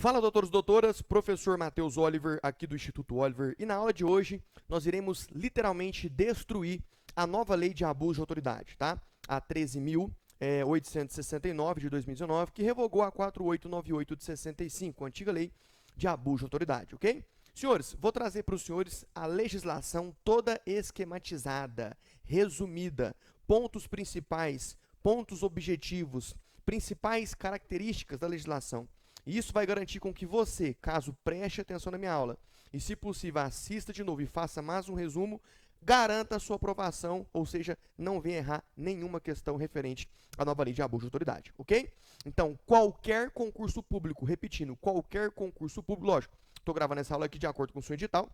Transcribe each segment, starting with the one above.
Fala, doutores e doutoras, professor Matheus Oliver, aqui do Instituto Oliver, e na aula de hoje nós iremos literalmente destruir a nova lei de abuso de autoridade, tá? A 13.869 de 2019, que revogou a 4898 de 65, a antiga lei de abuso de autoridade, ok? Senhores, vou trazer para os senhores a legislação toda esquematizada, resumida, pontos principais, pontos objetivos, principais características da legislação. E isso vai garantir com que você, caso preste atenção na minha aula, e se possível assista de novo e faça mais um resumo, garanta a sua aprovação, ou seja, não venha errar nenhuma questão referente à nova lei de abuso de autoridade, ok? Então, qualquer concurso público, repetindo, qualquer concurso público, lógico, estou gravando essa aula aqui de acordo com o seu edital,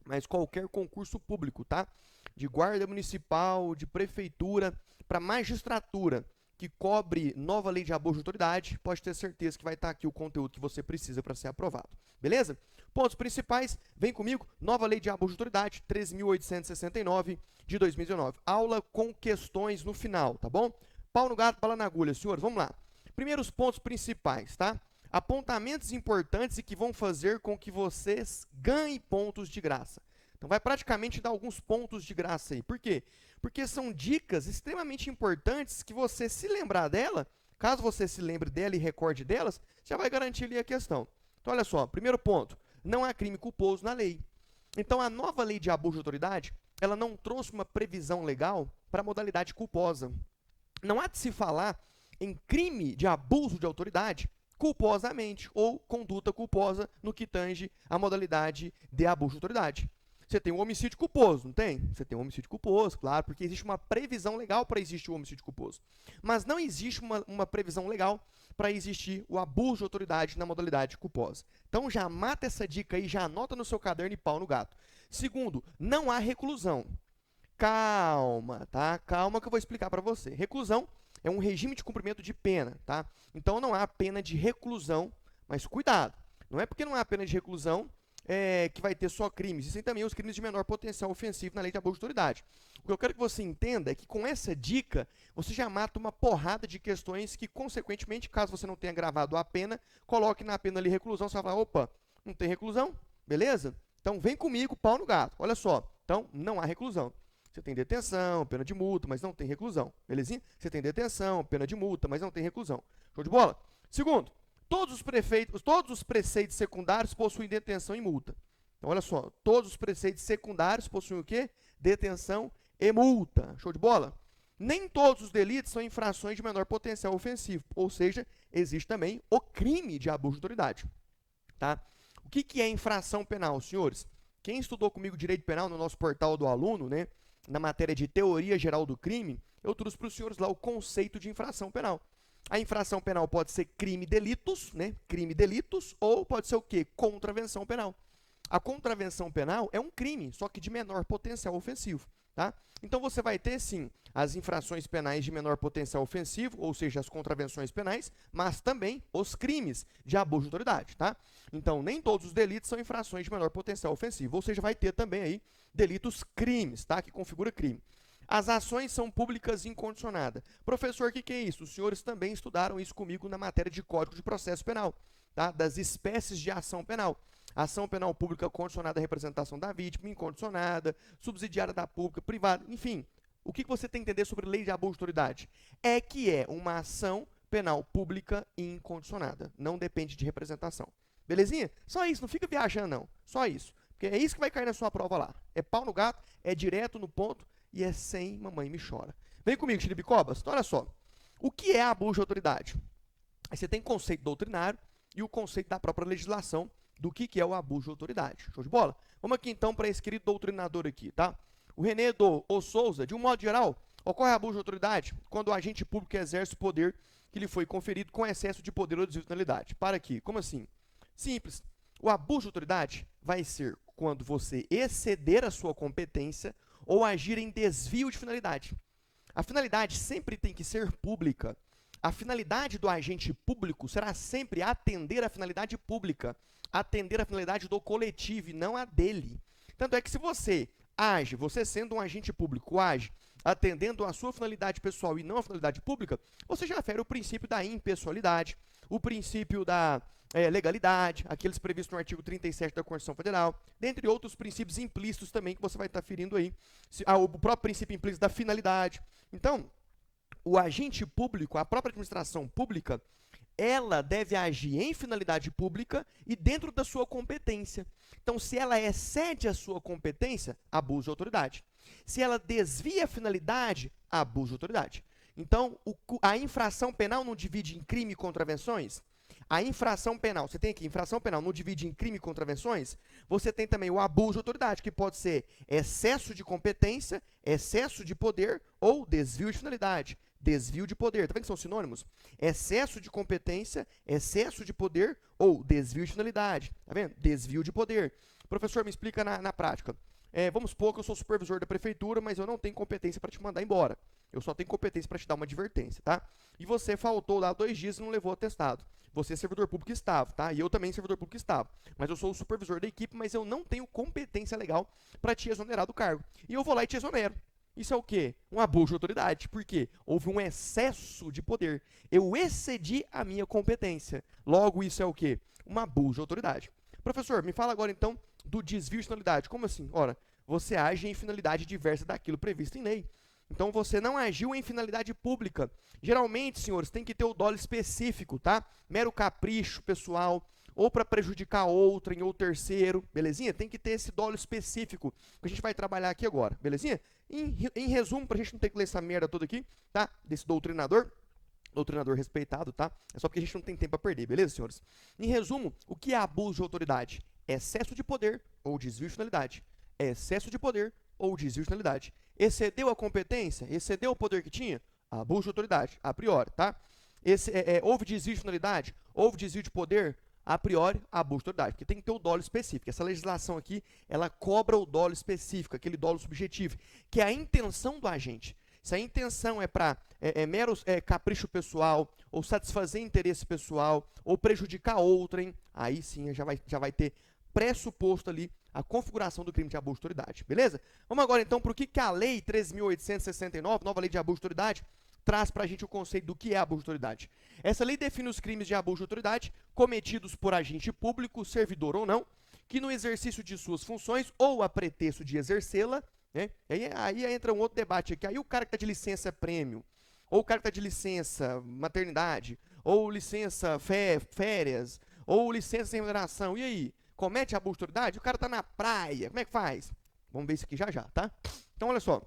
mas qualquer concurso público, tá? De guarda municipal, de prefeitura, para magistratura, que cobre nova lei de abuso de autoridade, pode ter certeza que vai estar aqui o conteúdo que você precisa para ser aprovado. Beleza? Pontos principais, vem comigo, nova lei de abuso de autoridade, 13.869 de 2019. Aula com questões no final, tá bom? Pau no gato, bala na agulha, senhores, vamos lá. Primeiros pontos principais, tá? Apontamentos importantes e que vão fazer com que vocês ganhem pontos de graça. Então, vai praticamente dar alguns pontos de graça aí. Por quê? Porque são dicas extremamente importantes que você, se lembrar dela, caso você se lembre dela e recorde delas, já vai garantir ali a questão. Então, olha só, primeiro ponto, não há crime culposo na lei. Então, a nova lei de abuso de autoridade, ela não trouxe uma previsão legal para a modalidade culposa. Não há de se falar em crime de abuso de autoridade culposamente ou conduta culposa no que tange a modalidade de abuso de autoridade. Você tem um homicídio culposo, não tem? Você tem um homicídio culposo, claro, porque existe uma previsão legal para existir o homicídio culposo. Mas não existe uma previsão legal para existir o abuso de autoridade na modalidade culposa. Então já mata essa dica aí, já anota no seu caderno e pau no gato. Segundo, não há reclusão. Calma, tá? Calma que eu vou explicar para você. Reclusão é um regime de cumprimento de pena, tá? Então não há pena de reclusão, mas cuidado. Não é porque não há pena de reclusão que vai ter só crimes, existem também os crimes de menor potencial ofensivo na lei de abuso de autoridade. O que eu quero que você entenda é que com essa dica, você já mata uma porrada de questões que, consequentemente, caso você não tenha gravado a pena, coloque na pena ali reclusão, você vai falar, opa, não tem reclusão, beleza? Então vem comigo, pau no gato, olha só, então não há reclusão. Você tem detenção, pena de multa, mas não tem reclusão, belezinha? Você tem detenção, pena de multa, mas não tem reclusão. Show de bola? Segundo, todos os preceitos secundários possuem detenção e multa. Então, olha só, todos os preceitos secundários possuem o quê? Detenção e multa. Show de bola? Nem todos os delitos são infrações de menor potencial ofensivo, ou seja, existe também o crime de abuso de autoridade. Tá? O que é infração penal, senhores? Quem estudou comigo direito penal no nosso portal do aluno, né, na matéria de teoria geral do crime, eu trouxe para os senhores lá o conceito de infração penal. A infração penal pode ser crime delitos, né? Crime delitos, ou pode ser o quê? Contravenção penal. A contravenção penal é um crime, só que de menor potencial ofensivo, tá? Então você vai ter sim as infrações penais de menor potencial ofensivo, ou seja, as contravenções penais, mas também os crimes de abuso de autoridade, tá? Então nem todos os delitos são infrações de menor potencial ofensivo, ou seja, vai ter também aí delitos crimes, tá? Que configura crime. As ações são públicas incondicionadas. Professor, o que é isso? Os senhores também estudaram isso comigo na matéria de Código de Processo Penal, tá? Das espécies de ação penal. Ação penal pública condicionada à representação da vítima, incondicionada, subsidiária da pública, privada, enfim. O que você tem que entender sobre lei de abuso de autoridade? É que é uma ação penal pública incondicionada. Não depende de representação. Belezinha? Só isso, não fica viajando não. Só isso. Porque é isso que vai cair na sua prova lá. É pau no gato, é direto no ponto, e é sem mamãe me chora. Vem comigo, Xiribicobas. Então, olha só. O que é abuso de autoridade? Aí você tem conceito doutrinário e o conceito da própria legislação do que é o abuso de autoridade. Show de bola? Vamos aqui, então, para esse querido doutrinador aqui, tá? O René do O Souza, de um modo geral, ocorre abuso de autoridade quando o agente público exerce o poder que lhe foi conferido com excesso de poder ou desvio de finalidade. Para aqui. Como assim? Simples. O abuso de autoridade vai ser quando você exceder a sua competência ou agir em desvio de finalidade. A finalidade sempre tem que ser pública. A finalidade do agente público será sempre atender a finalidade pública, atender a finalidade do coletivo e não a dele. Tanto é que se você age, você sendo um agente público, age atendendo a sua finalidade pessoal e não a finalidade pública, você já fere o princípio da impessoalidade, o princípio da legalidade, aqueles previstos no artigo 37 da Constituição Federal, dentre outros princípios implícitos também que você vai estar ferindo aí, o próprio princípio implícito da finalidade. Então, o agente público, a própria administração pública, ela deve agir em finalidade pública e dentro da sua competência. Então, se ela excede a sua competência, abuso de autoridade. Se ela desvia a finalidade, abuso de autoridade. Então, a infração penal não divide em crime e contravenções? A infração penal, você tem aqui, infração penal não divide em crime e contravenções? Você tem também o abuso de autoridade, que pode ser excesso de competência, excesso de poder ou desvio de finalidade. Desvio de poder, tá vendo que são sinônimos? Excesso de competência, excesso de poder ou desvio de finalidade, tá vendo? Desvio de poder. Professor, me explica na prática. Vamos supor que eu sou supervisor da prefeitura, mas eu não tenho competência para te mandar embora. Eu só tenho competência para te dar uma advertência, tá? E você faltou lá 2 dias e não levou atestado. Você é servidor público estável, tá? E eu também servidor público estável. Mas eu sou o supervisor da equipe, mas eu não tenho competência legal para te exonerar do cargo. E eu vou lá e te exonero. Isso é o quê? Um abuso de autoridade. Por quê? Houve um excesso de poder. Eu excedi a minha competência. Logo, isso é o quê? Um abuso de autoridade. Professor, me fala agora então do desvio de finalidade. Como assim? Ora, você age em finalidade diversa daquilo previsto em lei. Então, você não agiu em finalidade pública. Geralmente, senhores, tem que ter o dolo específico, tá? Mero capricho pessoal, ou para prejudicar outrem ou terceiro, belezinha? Tem que ter esse dolo específico, que a gente vai trabalhar aqui agora, belezinha? Em resumo, para a gente não ter que ler essa merda toda aqui, tá? Desse doutrinador respeitado, tá? É só porque a gente não tem tempo a perder, beleza, senhores? Em resumo, o que é abuso de autoridade? Excesso de poder ou desvio de finalidade. Excesso de poder ou desvio de finalidade. Excedeu a competência? Excedeu o poder que tinha? Abuso de autoridade, a priori, tá? Houve desvio de finalidade? Houve desvio de poder? A priori, abuso de autoridade, porque tem que ter o dolo específico. Essa legislação aqui, ela cobra o dolo específico, aquele dolo subjetivo, que é a intenção do agente. Se a intenção é para mero capricho pessoal, ou satisfazer interesse pessoal, ou prejudicar outrem, aí sim já vai ter pressuposto ali a configuração do crime de abuso de autoridade, beleza? Vamos agora então para o que a Lei 13.869, nova Lei de Abuso de Autoridade, traz para a gente o conceito do que é abuso de autoridade. Essa lei define os crimes de abuso de autoridade cometidos por agente público, servidor ou não, que no exercício de suas funções ou a pretexto de exercê-la, né? Aí entra um outro debate aqui. Aí o cara que está de licença prêmio, ou o cara que está de licença maternidade, ou licença férias, ou licença sem remuneração, e aí? Comete abuso de autoridade? O cara está na praia, como é que faz? Vamos ver isso aqui já, tá? Então, olha só,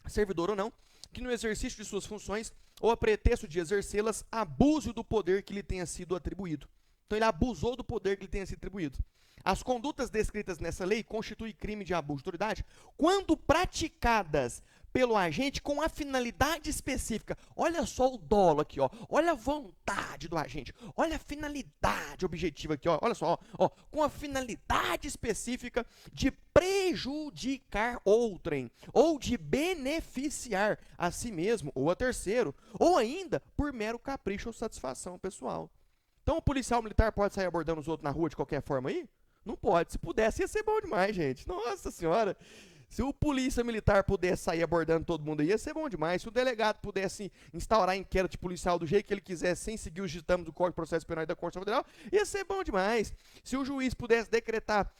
servidor ou não, que no exercício de suas funções ou a pretexto de exercê-las, abuse do poder que lhe tenha sido atribuído. Então, ele abusou do poder que lhe tenha sido atribuído. As condutas descritas nessa lei constituem crime de abuso de autoridade quando praticadas pelo agente com a finalidade específica. Olha só o dolo aqui, ó. Olha a vontade do agente. Olha a finalidade objetiva aqui, ó. Olha só, ó. Com a finalidade específica de prejudicar outrem ou de beneficiar a si mesmo ou a terceiro, ou ainda por mero capricho ou satisfação pessoal. Então o policial militar pode sair abordando os outros na rua de qualquer forma aí? Não pode. Se pudesse, ia ser bom demais, gente. Nossa senhora. Se o polícia militar pudesse sair abordando todo mundo aí, ia ser bom demais. Se o delegado pudesse instaurar inquérito policial do jeito que ele quisesse, sem seguir os ditames do Código de Processo Penal e da Constituição Federal, ia ser bom demais. Se o juiz pudesse decretar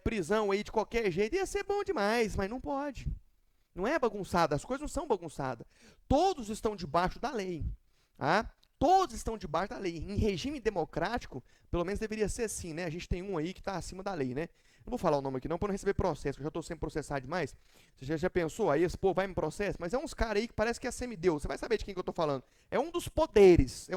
prisão aí de qualquer jeito, ia ser bom demais. Mas não pode. Não é bagunçada. As coisas não são bagunçadas. Todos estão debaixo da lei. Tá? Todos estão debaixo da lei. Em regime democrático, pelo menos deveria ser assim, né? A gente tem um aí que está acima da lei, né? Não vou falar o nome aqui não, para não receber processo, que eu já estou sendo processado demais. Você já pensou? Aí esse povo vai me processo? Mas é uns caras aí que parece que é semideus. Você vai saber de quem que eu estou falando. É um dos poderes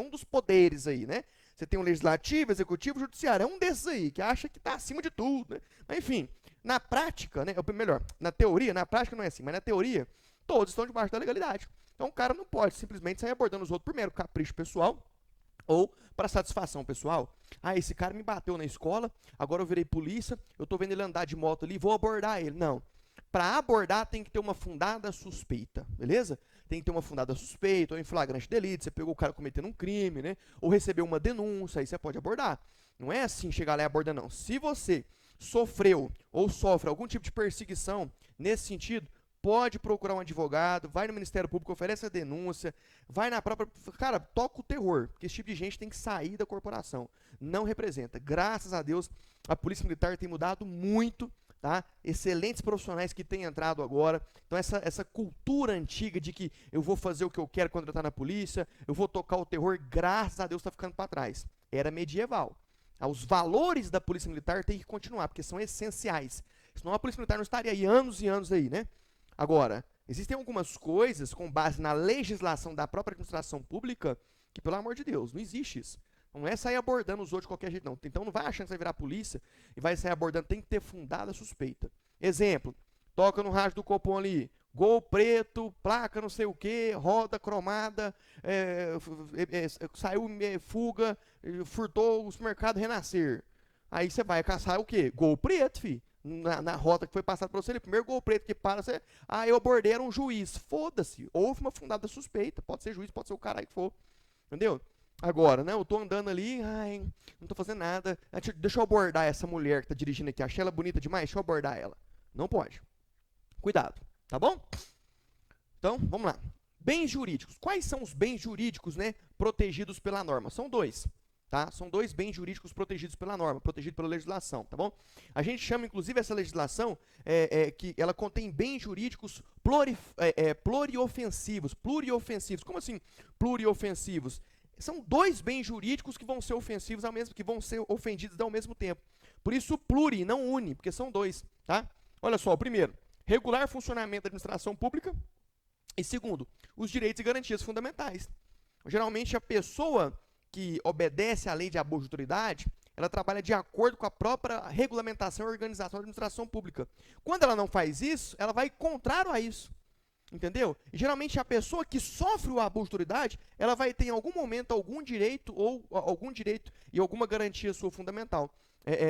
aí, né? Você tem o legislativo, executivo, judiciário. É um desses aí, que acha que está acima de tudo, né? Mas enfim, na prática, né? Melhor, na teoria, na prática não é assim, mas na teoria, todos estão debaixo da legalidade. Então o cara não pode simplesmente sair abordando os outros, primeiro, capricho pessoal, ou para satisfação pessoal. Ah, esse cara me bateu na escola, agora eu virei polícia, eu estou vendo ele andar de moto ali, vou abordar ele. Não. Para abordar tem que ter uma fundada suspeita, beleza? Tem que ter uma fundada suspeita, ou em flagrante delito, você pegou o cara cometendo um crime, né? Ou recebeu uma denúncia, aí você pode abordar. Não é assim chegar lá e abordar, não. Se você sofreu ou sofre algum tipo de perseguição nesse sentido, pode procurar um advogado, vai no Ministério Público, oferece a denúncia, vai na própria... Cara, toca o terror, porque esse tipo de gente tem que sair da corporação. Não representa. Graças a Deus, a Polícia Militar tem mudado muito, tá? Excelentes profissionais que têm entrado agora. Então, essa cultura antiga de que eu vou fazer o que eu quero quando eu estou na polícia, eu vou tocar o terror, graças a Deus está ficando para trás. Era medieval. Os valores da Polícia Militar têm que continuar, porque são essenciais. Senão a Polícia Militar não estaria aí anos e anos aí, né? Agora, existem algumas coisas com base na legislação da própria administração pública que, pelo amor de Deus, não existe isso. Não é sair abordando os outros de qualquer jeito, não. Então não vai achando que você vai virar polícia e vai sair abordando, tem que ter fundada suspeita. Exemplo, toca no rádio do Copom ali, gol preto, placa não sei o que, roda cromada, saiu fuga, furtou o supermercado Renascer. Aí você vai caçar o quê? Gol preto, filho. Na rota que foi passada para você, primeiro gol preto que para, você, eu abordei, era um juiz. Foda-se, houve uma fundada suspeita, pode ser juiz, pode ser o cara que for, entendeu? Agora, né, eu tô andando ali, não tô fazendo nada, deixa eu abordar essa mulher que tá dirigindo aqui, achei ela bonita demais, deixa eu abordar ela. Não pode. Cuidado, tá bom? Então, vamos lá. Bens jurídicos. Quais são os bens jurídicos, né, protegidos pela norma? São dois. Tá? São dois bens jurídicos protegidos pela norma, protegidos pela legislação, tá bom? A gente chama, inclusive, essa legislação que ela contém bens jurídicos pluriofensivos. Pluriofensivos. Como assim pluriofensivos? São dois bens jurídicos que vão ser ofensivos ao mesmo, que vão ser ofendidos ao mesmo tempo. Por isso, pluri, não une, porque são dois, tá? Olha só, o primeiro, regular funcionamento da administração pública. E segundo, os direitos e garantias fundamentais. Geralmente, a pessoa que obedece à lei de abuso de autoridade, ela trabalha de acordo com a própria regulamentação e organização da administração pública. Quando ela não faz isso, ela vai contrário a isso. Entendeu? E geralmente a pessoa que sofre o abuso de autoridade, ela vai ter em algum momento algum direito e alguma garantia sua fundamental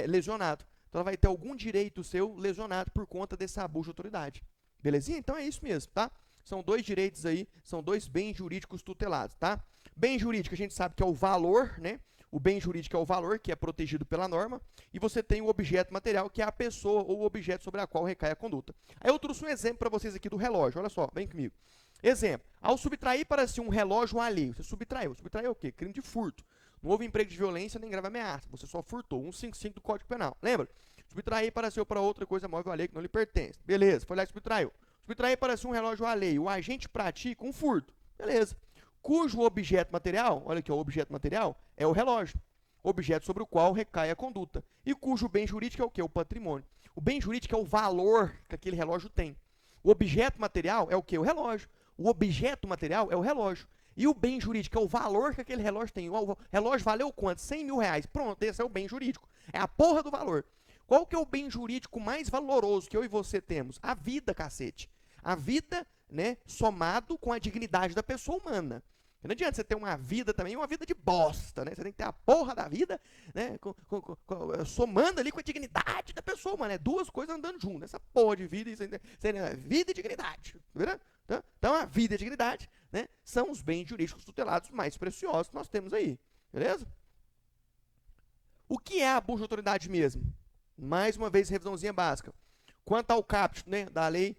lesionado. Então ela vai ter algum direito seu lesionado por conta desse abuso de autoridade. Belezinha? Então é isso mesmo, tá? São dois direitos aí, são dois bens jurídicos tutelados, tá? Bem jurídico a gente sabe que é o valor, né? O bem jurídico é o valor, que é protegido pela norma, e você tem o objeto material, que é a pessoa ou o objeto sobre a qual recai a conduta. Aí eu trouxe um exemplo para vocês aqui do relógio, olha só, vem comigo. Exemplo, ao subtrair para si um relógio alheio, você subtraiu o quê? Crime de furto. Não houve emprego de violência nem grave ameaça, você só furtou, 155 do Código Penal, lembra? Subtrair para si ou para outra coisa móvel alheia que não lhe pertence, beleza, foi lá e subtraiu. Subtrair para si um relógio alheio, o agente pratica um furto, beleza. Cujo objeto material, olha aqui, o objeto material é o relógio, objeto sobre o qual recai a conduta. E cujo bem jurídico é o quê? O patrimônio. O bem jurídico é o valor que aquele relógio tem. O objeto material é o quê? O relógio. O objeto material é o relógio. E o bem jurídico é o valor que aquele relógio tem. O relógio valeu quanto? 100 mil reais. Pronto, esse é o bem jurídico. É a porra do valor. Qual que é o bem jurídico mais valoroso que eu e você temos? A vida, cacete. A vida, né, somado com a dignidade da pessoa humana. Não adianta você ter uma vida também, uma vida de bosta, né? Você tem que ter a porra da vida, né? Somando ali com a dignidade da pessoa humana, né? Duas coisas andando juntas. Essa porra de vida, vida e dignidade. Então, a vida e a dignidade, né, são os bens jurídicos tutelados mais preciosos que nós temos aí. Beleza? O que é abuso de autoridade mesmo? Mais uma vez, revisãozinha básica. Quanto ao caput, né, da lei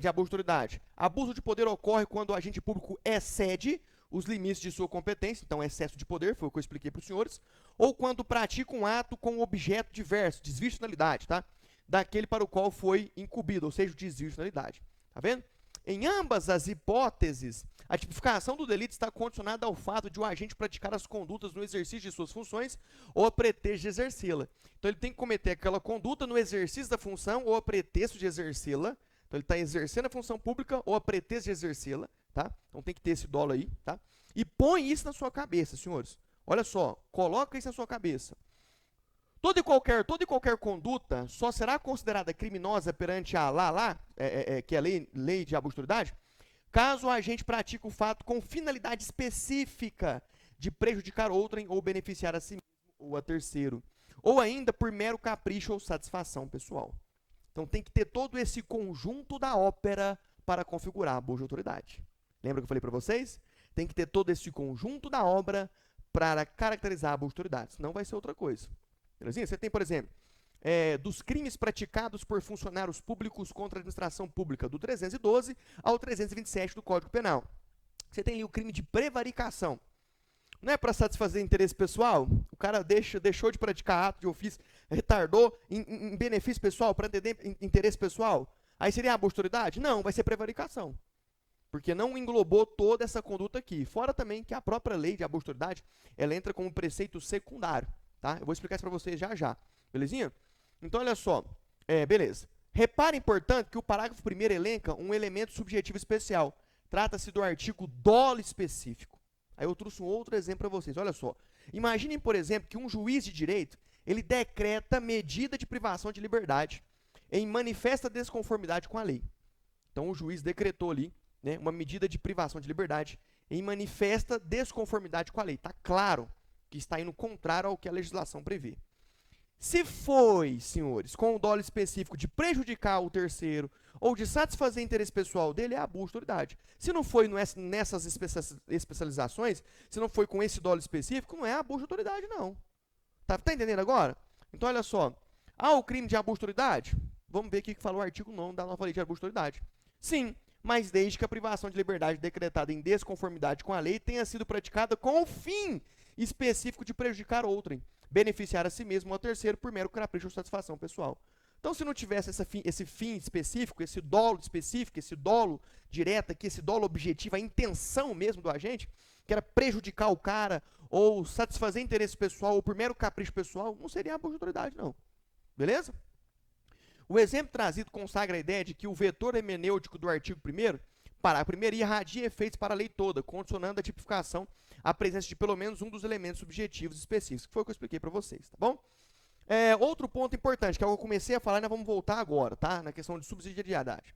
de abuso de autoridade. Abuso de poder ocorre quando o agente público excede os limites de sua competência, então excesso de poder, foi o que eu expliquei para os senhores, ou quando pratica um ato com objeto diverso, desvio de finalidade, tá? Daquele para o qual foi incumbido, ou seja, o desvio de finalidade. Tá vendo? Em ambas as hipóteses, a tipificação do delito está condicionada ao fato de o agente praticar as condutas no exercício de suas funções ou a pretexto de exercê-la. Então ele tem que cometer aquela conduta no exercício da função ou a pretexto de exercê-la. Então ele está exercendo a função pública ou a pretexto de exercê-la. Tá? Então tem que ter esse dolo aí, tá? E põe isso na sua cabeça, senhores. Olha só, coloca isso na sua cabeça. Toda e qualquer conduta só será considerada criminosa perante a que é a lei de abuso de autoridade, caso o agente pratique o fato com finalidade específica de prejudicar outrem ou beneficiar a si mesmo ou a terceiro, ou ainda por mero capricho ou satisfação pessoal. Então tem que ter todo esse conjunto da ópera para configurar abuso de autoridade. Lembra que eu falei para vocês? Tem que ter todo esse conjunto da obra para caracterizar a abuso de autoridade, senão vai ser outra coisa. Belezinha? Você tem, por exemplo, dos crimes praticados por funcionários públicos contra a administração pública, do 312 ao 327 do Código Penal. Você tem ali o crime de prevaricação. Não é para satisfazer interesse pessoal? O cara deixou de praticar ato de ofício, retardou em benefício pessoal, para atender interesse pessoal? Aí seria abuso de autoridade? Não, vai ser prevaricação. Porque não englobou toda essa conduta aqui. Fora também que a própria lei de abuso de autoridade, ela entra como preceito secundário. Tá? Eu vou explicar isso para vocês já já. Belezinha? Então, olha só. Beleza. Reparem, portanto, que o parágrafo 1º elenca um elemento subjetivo especial. Trata-se do artigo dolo específico. Aí eu trouxe um outro exemplo para vocês. Olha só. Imaginem, por exemplo, que um juiz de direito, ele decreta medida de privação de liberdade em manifesta desconformidade com a lei. Então, o juiz decretou ali, né, uma medida de privação de liberdade em manifesta desconformidade com a lei. Está claro que está indo contrário ao que a legislação prevê. Se foi, senhores, com o dolo específico de prejudicar o terceiro ou de satisfazer interesse pessoal dele, é abuso de autoridade. Se não foi nessas especializações, se não foi com esse dolo específico, não é abuso de autoridade, não. Tá entendendo agora? Então, olha só. O crime de abuso de autoridade? Vamos ver o que fala o artigo 9º da nova lei de abuso de autoridade. Sim, mas desde que a privação de liberdade decretada em desconformidade com a lei tenha sido praticada com o fim específico de prejudicar outrem, beneficiar a si mesmo ou a terceiro por mero capricho ou satisfação pessoal. Então, se não tivesse esse fim específico, esse dolo específico, esse dolo direto aqui, esse dolo objetivo, a intenção mesmo do agente, que era prejudicar o cara ou satisfazer interesse pessoal ou por mero capricho pessoal, não seria abuso de autoridade, não. Beleza? O exemplo trazido consagra a ideia de que o vetor hermenêutico do artigo 1º, parágrafo 1º, irradia efeitos para a lei toda, condicionando a tipificação à presença de pelo menos um dos elementos subjetivos específicos, que foi o que eu expliquei para vocês, tá bom? Outro ponto importante, que é o que eu comecei a falar e nós vamos voltar agora, tá? Na questão de subsidiariedade.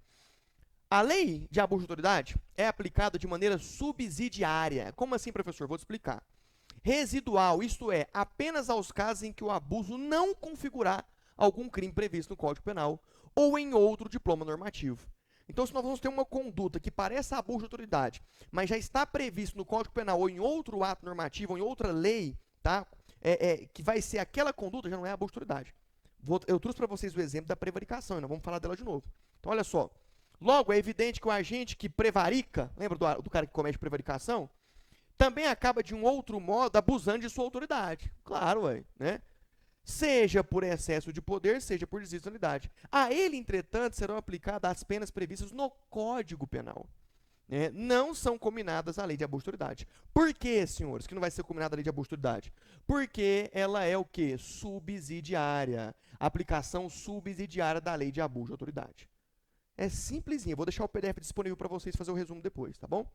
A lei de abuso de autoridade é aplicada de maneira subsidiária. Como assim, professor? Vou te explicar. Residual, isto é, apenas aos casos em que o abuso não configurar algum crime previsto no Código Penal ou em outro diploma normativo. Então, se nós vamos ter uma conduta que parece abuso de autoridade, mas já está previsto no Código Penal ou em outro ato normativo ou em outra lei, tá? Que vai ser aquela conduta, já não é abuso de autoridade. Eu trouxe para vocês o exemplo da prevaricação, e nós vamos falar dela de novo. Então, olha só. Logo, é evidente que o agente que prevarica, lembra do cara que comete prevaricação? Também acaba, de um outro modo, abusando de sua autoridade. Claro, né? Seja por excesso de poder, seja por deslealidade. A ele, entretanto, serão aplicadas as penas previstas no Código Penal. Né? Não são combinadas à lei de abuso de autoridade. Por que, senhores, que não vai ser combinada a lei de abuso de autoridade? Porque ela é o quê? Subsidiária. Aplicação subsidiária da lei de abuso de autoridade. É simplesinho. Vou deixar o PDF disponível para vocês fazer o resumo depois, tá bom?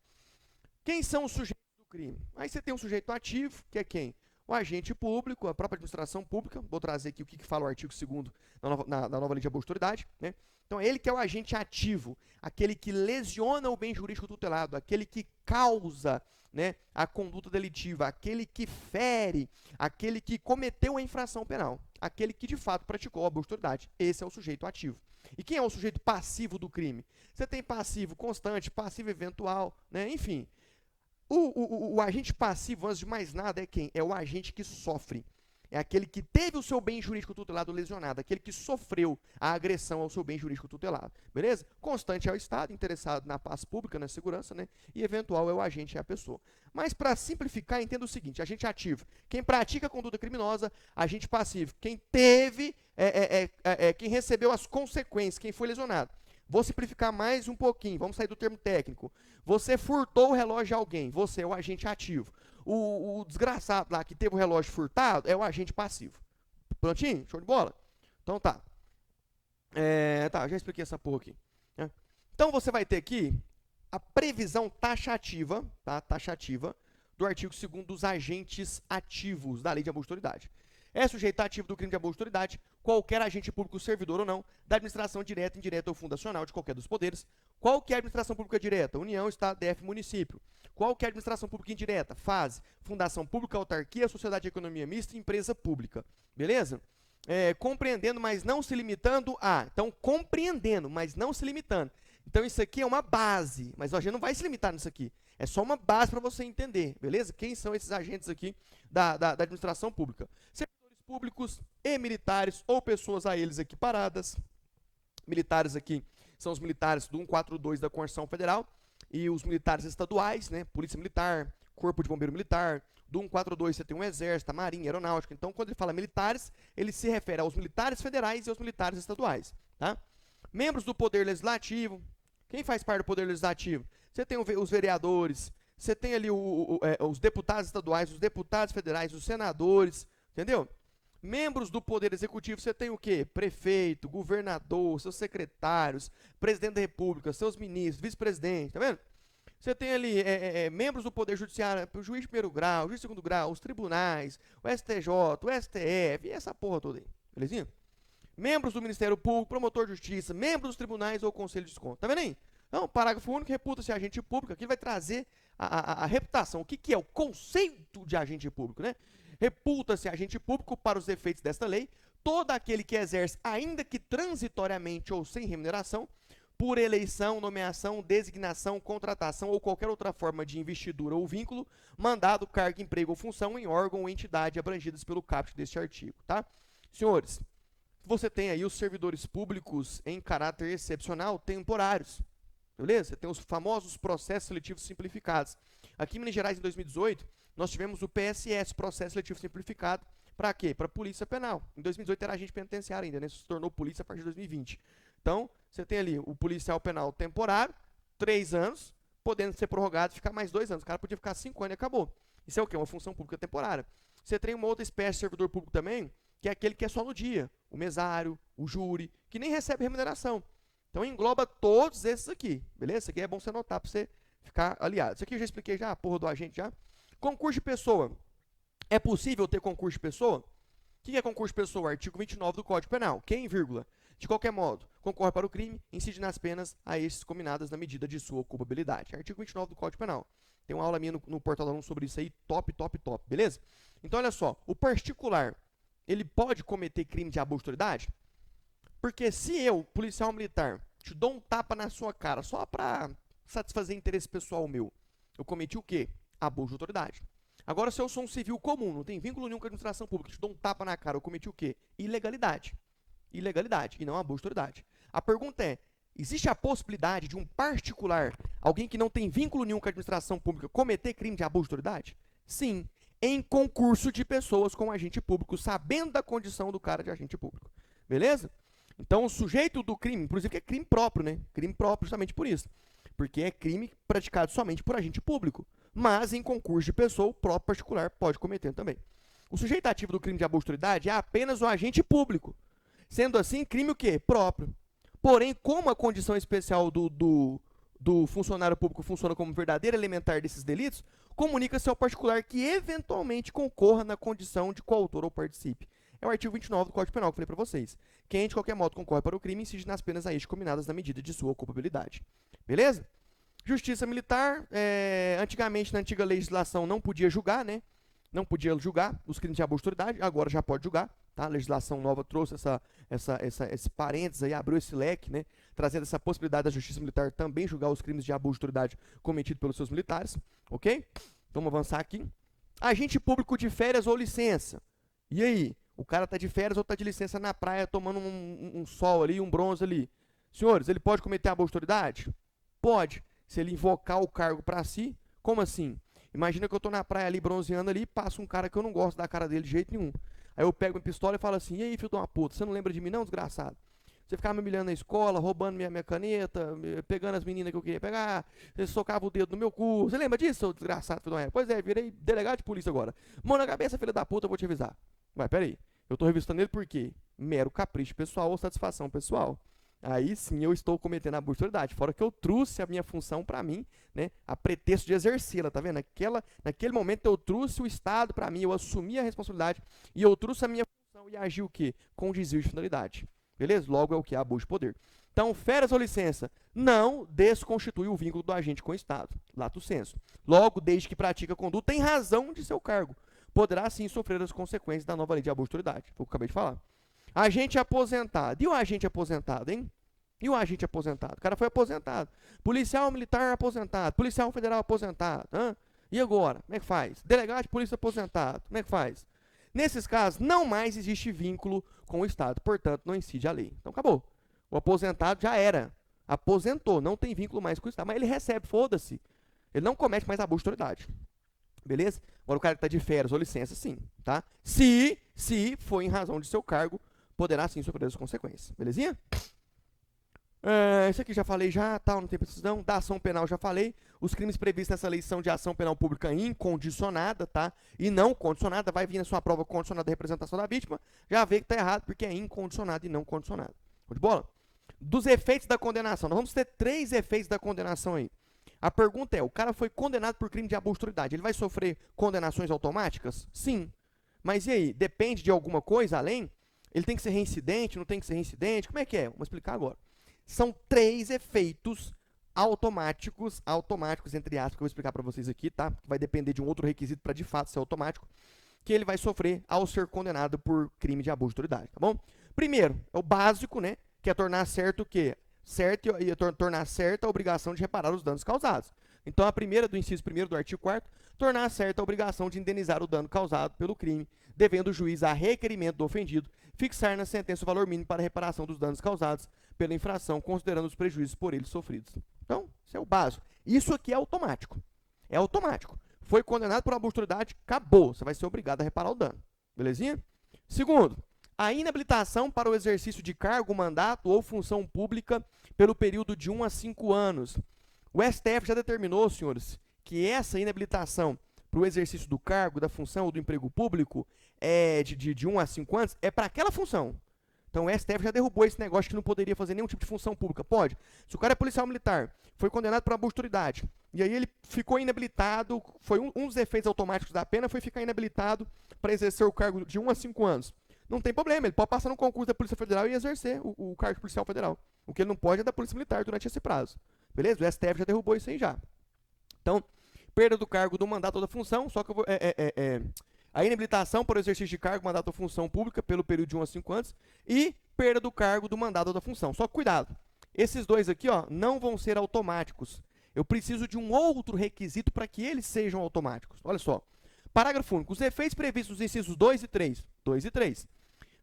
Quem são os sujeitos do crime? Aí você tem um sujeito ativo, que é quem? O agente público, a própria administração pública. Vou trazer aqui o que fala o artigo 2º da nova lei de abuso de autoridade, né? Então, ele que é o agente ativo, aquele que lesiona o bem jurídico tutelado, aquele que causa, né, a conduta delitiva, aquele que fere, aquele que cometeu a infração penal, aquele que de fato praticou a abuso de autoridade. Esse é o sujeito ativo. E quem é o sujeito passivo do crime? Você tem passivo constante, passivo eventual, né? Enfim. O agente passivo, antes de mais nada, é quem? É o agente que sofre. É aquele que teve o seu bem jurídico tutelado lesionado, aquele que sofreu a agressão ao seu bem jurídico tutelado. Beleza? Constante é o Estado, interessado na paz pública, na segurança, né? E eventual é o agente, é a pessoa. Mas, para simplificar, entenda o seguinte: agente ativo, quem pratica a conduta criminosa; agente passivo, quem teve, quem recebeu as consequências, quem foi lesionado. Vou simplificar mais um pouquinho, vamos sair do termo técnico. Você furtou o relógio de alguém, você é o agente ativo. O desgraçado lá que teve o relógio furtado é o agente passivo. Prontinho? Show de bola? Então tá. Já expliquei essa porra aqui. Né? Então você vai ter aqui a previsão taxativa, tá? Taxativa do artigo 2º dos agentes ativos da lei de abuso de autoridade. É sujeito ativo do crime de abuso de autoridade qualquer agente público, servidor ou não, da administração direta, indireta ou fundacional de qualquer dos poderes. Qual que é a administração pública direta? União, Estado, DF, município. Qual que é a administração pública indireta? Fase, fundação pública, autarquia, sociedade de economia mista, empresa pública. Beleza? Compreendendo, mas não se limitando a. Então, compreendendo, mas não se limitando. Então, isso aqui é uma base, mas a gente não vai se limitar nisso aqui. É só uma base para você entender, beleza? Quem são esses agentes aqui da administração pública? Servidores públicos e militares ou pessoas a eles equiparadas. Militares aqui são os militares do 142 da Constituição Federal e os militares estaduais, né? Polícia Militar, Corpo de Bombeiro Militar. Do 142 você tem um Exército, a Marinha, Aeronáutica. Então, quando ele fala militares, ele se refere aos militares federais e aos militares estaduais, tá? Membros do Poder Legislativo. Quem faz parte do Poder Legislativo? Você tem os vereadores, você tem ali os deputados estaduais, os deputados federais, os senadores, entendeu? Membros do Poder Executivo, você tem o quê? Prefeito, governador, seus secretários, presidente da República, seus ministros, vice-presidente, tá vendo? Você tem ali membros do Poder Judiciário, o juiz de primeiro grau, o juiz de segundo grau, os tribunais, o STJ, o STF, e essa porra toda aí, belezinha? Membros do Ministério Público, promotor de justiça, membros dos tribunais ou conselho de desconto, tá vendo aí? Então, parágrafo único, reputa-se agente público, aqui vai trazer a reputação. O que é o conceito de agente público, né? Reputa-se agente público para os efeitos desta lei, todo aquele que exerce, ainda que transitoriamente ou sem remuneração, por eleição, nomeação, designação, contratação ou qualquer outra forma de investidura ou vínculo, mandado, cargo, emprego ou função em órgão ou entidade abrangidas pelo caput deste artigo, tá? Senhores, você tem aí os servidores públicos em caráter excepcional temporários, beleza? Você tem os famosos processos seletivos simplificados. Aqui em Minas Gerais, em 2018, nós tivemos o PSS, Processo Seletivo Simplificado, para quê? Para Polícia Penal. Em 2018 era agente penitenciário ainda, né? Isso se tornou polícia a partir de 2020. Então, você tem ali o policial penal temporário, 3 anos, podendo ser prorrogado e ficar mais 2 anos. O cara podia ficar 5 anos e acabou. Isso é o quê? Uma função pública temporária. Você tem uma outra espécie de servidor público também, que é aquele que é só no dia. O mesário, o júri, que nem recebe remuneração. Então, engloba todos esses aqui, beleza? Isso aqui é bom você anotar para você ficar aliado. Isso aqui eu já expliquei já, a porra do agente já. Concurso de pessoa. É possível ter concurso de pessoa? O que é concurso de pessoa? Artigo 29 do Código Penal. Quem, vírgula, de qualquer modo, concorre para o crime, incide nas penas a estes combinadas na medida de sua culpabilidade. Artigo 29 do Código Penal. Tem uma aula minha no Portal Aluno sobre isso aí, top, top, top, beleza? Então, olha só, o particular, ele pode cometer crime de abuso de autoridade? Porque se eu, policial militar, te dou um tapa na sua cara só para satisfazer interesse pessoal meu, eu cometi o quê? Abuso de autoridade. Agora, se eu sou um civil comum, não tem vínculo nenhum com a administração pública, te dou um tapa na cara, eu cometi o quê? Ilegalidade. Ilegalidade, e não abuso de autoridade. A pergunta é, existe a possibilidade de um particular, alguém que não tem vínculo nenhum com a administração pública, cometer crime de abuso de autoridade? Sim, em concurso de pessoas com agente público, sabendo da condição do cara de agente público. Beleza? Então, o sujeito do crime, inclusive que é crime próprio, né? Crime próprio justamente por isso. Porque é crime praticado somente por agente público. Mas, em concurso de pessoa, o próprio particular pode cometer também. O sujeito ativo do crime de abuso de autoridade é apenas o agente público. Sendo assim, crime o quê? Próprio. Porém, como a condição especial do funcionário público funciona como verdadeiro elementar desses delitos, comunica-se ao particular que eventualmente concorra na condição de coautor ou participe. É o artigo 29 do Código Penal que eu falei para vocês. Quem, de qualquer modo, concorre para o crime, incide nas penas a este combinadas na medida de sua culpabilidade. Beleza? Justiça militar, antigamente, na antiga legislação, não podia julgar, né? Não podia julgar os crimes de abuso de autoridade, agora já pode julgar, tá? A legislação nova trouxe esse parênteses aí, abriu esse leque, né? Trazendo essa possibilidade da justiça militar também julgar os crimes de abuso de autoridade cometidos pelos seus militares, ok? Vamos avançar aqui. Agente público de férias ou licença. E aí? O cara tá de férias ou tá de licença na praia tomando um sol ali, um bronze ali. Senhores, ele pode cometer abuso de autoridade? Pode. Se ele invocar o cargo para si, como assim? Imagina que eu tô na praia ali, bronzeando ali, e passa um cara que eu não gosto da cara dele de jeito nenhum. Aí eu pego minha pistola e falo assim, e aí, filho de uma puta, você não lembra de mim não, desgraçado? Você ficava me humilhando na escola, roubando minha caneta, pegando as meninas que eu queria pegar, você socava o dedo no meu cu. Você lembra disso, seu desgraçado, filho de uma... Pois é, virei delegado de polícia agora. Mão na cabeça, filho da puta, eu vou te avisar. Mas peraí, eu tô revistando ele por quê? Mero capricho pessoal ou satisfação pessoal. Aí sim eu estou cometendo abuso de autoridade. Fora que eu trouxe a minha função para mim, né, a pretexto de exercê-la, tá vendo? Naquele momento eu trouxe o Estado para mim, eu assumi a responsabilidade e eu trouxe a minha função e agi o quê? Com desvio de finalidade. Beleza? Logo é o que? Abuso de poder. Então, férias ou licença não desconstitui o vínculo do agente com o Estado. Lato sensu. Logo, desde que pratica a conduta em razão de seu cargo, poderá sim sofrer as consequências da nova lei de abuso de autoridade. Foi o que eu acabei de falar. Agente aposentado. E o agente aposentado, hein? E o agente aposentado? O cara foi aposentado. Policial militar aposentado. Policial federal aposentado. Hã? E agora? Como é que faz? Delegado de polícia aposentado. Como é que faz? Nesses casos, não mais existe vínculo com o Estado, portanto, não incide a lei. Então, acabou. O aposentado já era. Aposentou, não tem vínculo mais com o Estado, mas ele recebe, foda-se. Ele não comete mais abuso de autoridade. Beleza? Agora, o cara que está de férias ou licença, sim. Tá? Se for em razão de seu cargo, poderá sim sofrer as consequências. Belezinha? Isso aqui já falei já, tal, não tem precisão. Da ação penal já falei. Os crimes previstos nessa lei são de ação penal pública incondicionada, tá? E não condicionada, vai vir na sua prova condicionada da representação da vítima, já vê que tá errado, porque é incondicionada e não condicionada. Show de bola? Dos efeitos da condenação, nós vamos ter 3 efeitos da condenação aí. A pergunta é, o cara foi condenado por crime de abuso de autoridade, ele vai sofrer condenações automáticas? Sim. Mas e aí, depende de alguma coisa além? Ele tem que ser reincidente, não tem que ser reincidente? Como é que é? Vamos explicar agora. São 3 efeitos automáticos, entre aspas, que eu vou explicar para vocês aqui, tá? Vai depender de um outro requisito para de fato ser automático, que ele vai sofrer ao ser condenado por crime de abuso de autoridade, tá bom? Primeiro, é o básico, né? Que é tornar certo o quê? Tornar certa a obrigação de reparar os danos causados. Então, a primeira do inciso 1º do artigo 4º, tornar certa a obrigação de indenizar o dano causado pelo crime, devendo o juiz, a requerimento do ofendido, fixar na sentença o valor mínimo para a reparação dos danos causados pela infração, considerando os prejuízos por ele sofridos. Então, isso é o básico. Isso aqui é automático. É automático. Foi condenado por abuso de autoridade, acabou. Você vai ser obrigado a reparar o dano. Belezinha? Segundo, a inabilitação para o exercício de cargo, mandato ou função pública pelo período de 1 a 5 anos. O STF já determinou, senhores, que essa inabilitação para o exercício do cargo, da função ou do emprego público de 1 a 5 anos é para aquela função. Então o STF já derrubou esse negócio que não poderia fazer nenhum tipo de função pública. Pode. Se o cara é policial militar, foi condenado por abuso de autoridade, e aí ele ficou inabilitado, foi um dos efeitos automáticos da pena, foi ficar inabilitado para exercer o cargo de 1 a 5 anos. Não tem problema, ele pode passar no concurso da Polícia Federal e exercer o cargo de policial federal. O que ele não pode é da Polícia Militar durante esse prazo. Beleza? O STF já derrubou isso aí já. Então, perda do cargo, do mandato ou da função, só que eu vou... a inabilitação para o exercício de cargo, mandato ou função pública pelo período de 1 a 5 anos e perda do cargo, do mandato ou da função. Só que cuidado, esses dois aqui não vão ser automáticos. Eu preciso de um outro requisito para que eles sejam automáticos. Olha só. Parágrafo único. Os efeitos previstos nos incisos 2 e 3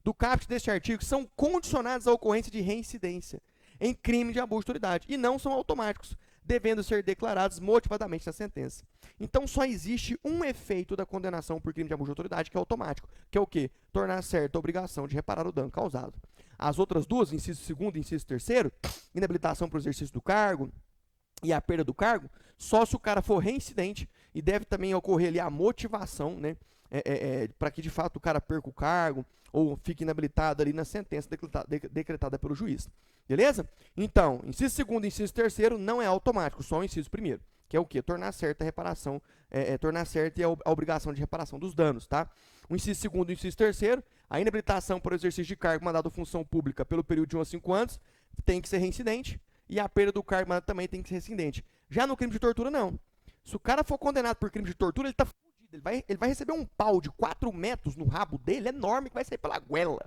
do caput deste artigo são condicionados à ocorrência de reincidência em crime de abuso de autoridade e não são automáticos, devendo ser declarados motivadamente na sentença. Então, só existe um efeito da condenação por crime de abuso de autoridade, que é automático, que é o quê? Tornar certa a obrigação de reparar o dano causado. As outras duas, inciso 2º e inciso 3º, inabilitação para o exercício do cargo e a perda do cargo, só se o cara for reincidente, e deve também ocorrer ali a motivação, né, para que de fato o cara perca o cargo ou fique inabilitado ali na sentença decretada pelo juiz. Beleza? Então, inciso 2º e inciso 3º não é automático, só o inciso 1º, que é o quê? Tornar certa a reparação, tornar certa a obrigação de reparação dos danos, tá? O inciso 2º e o inciso 3º, a inabilitação para o exercício de cargo, mandato ou função pública pelo período de 1 a 5 anos, tem que ser reincidente, e a perda do cargo, mandato também tem que ser reincidente. Já no crime de tortura, não. Se o cara for condenado por crime de tortura, ele tá fudido. Ele vai receber um pau de 4 metros no rabo dele, enorme, que vai sair pela goela.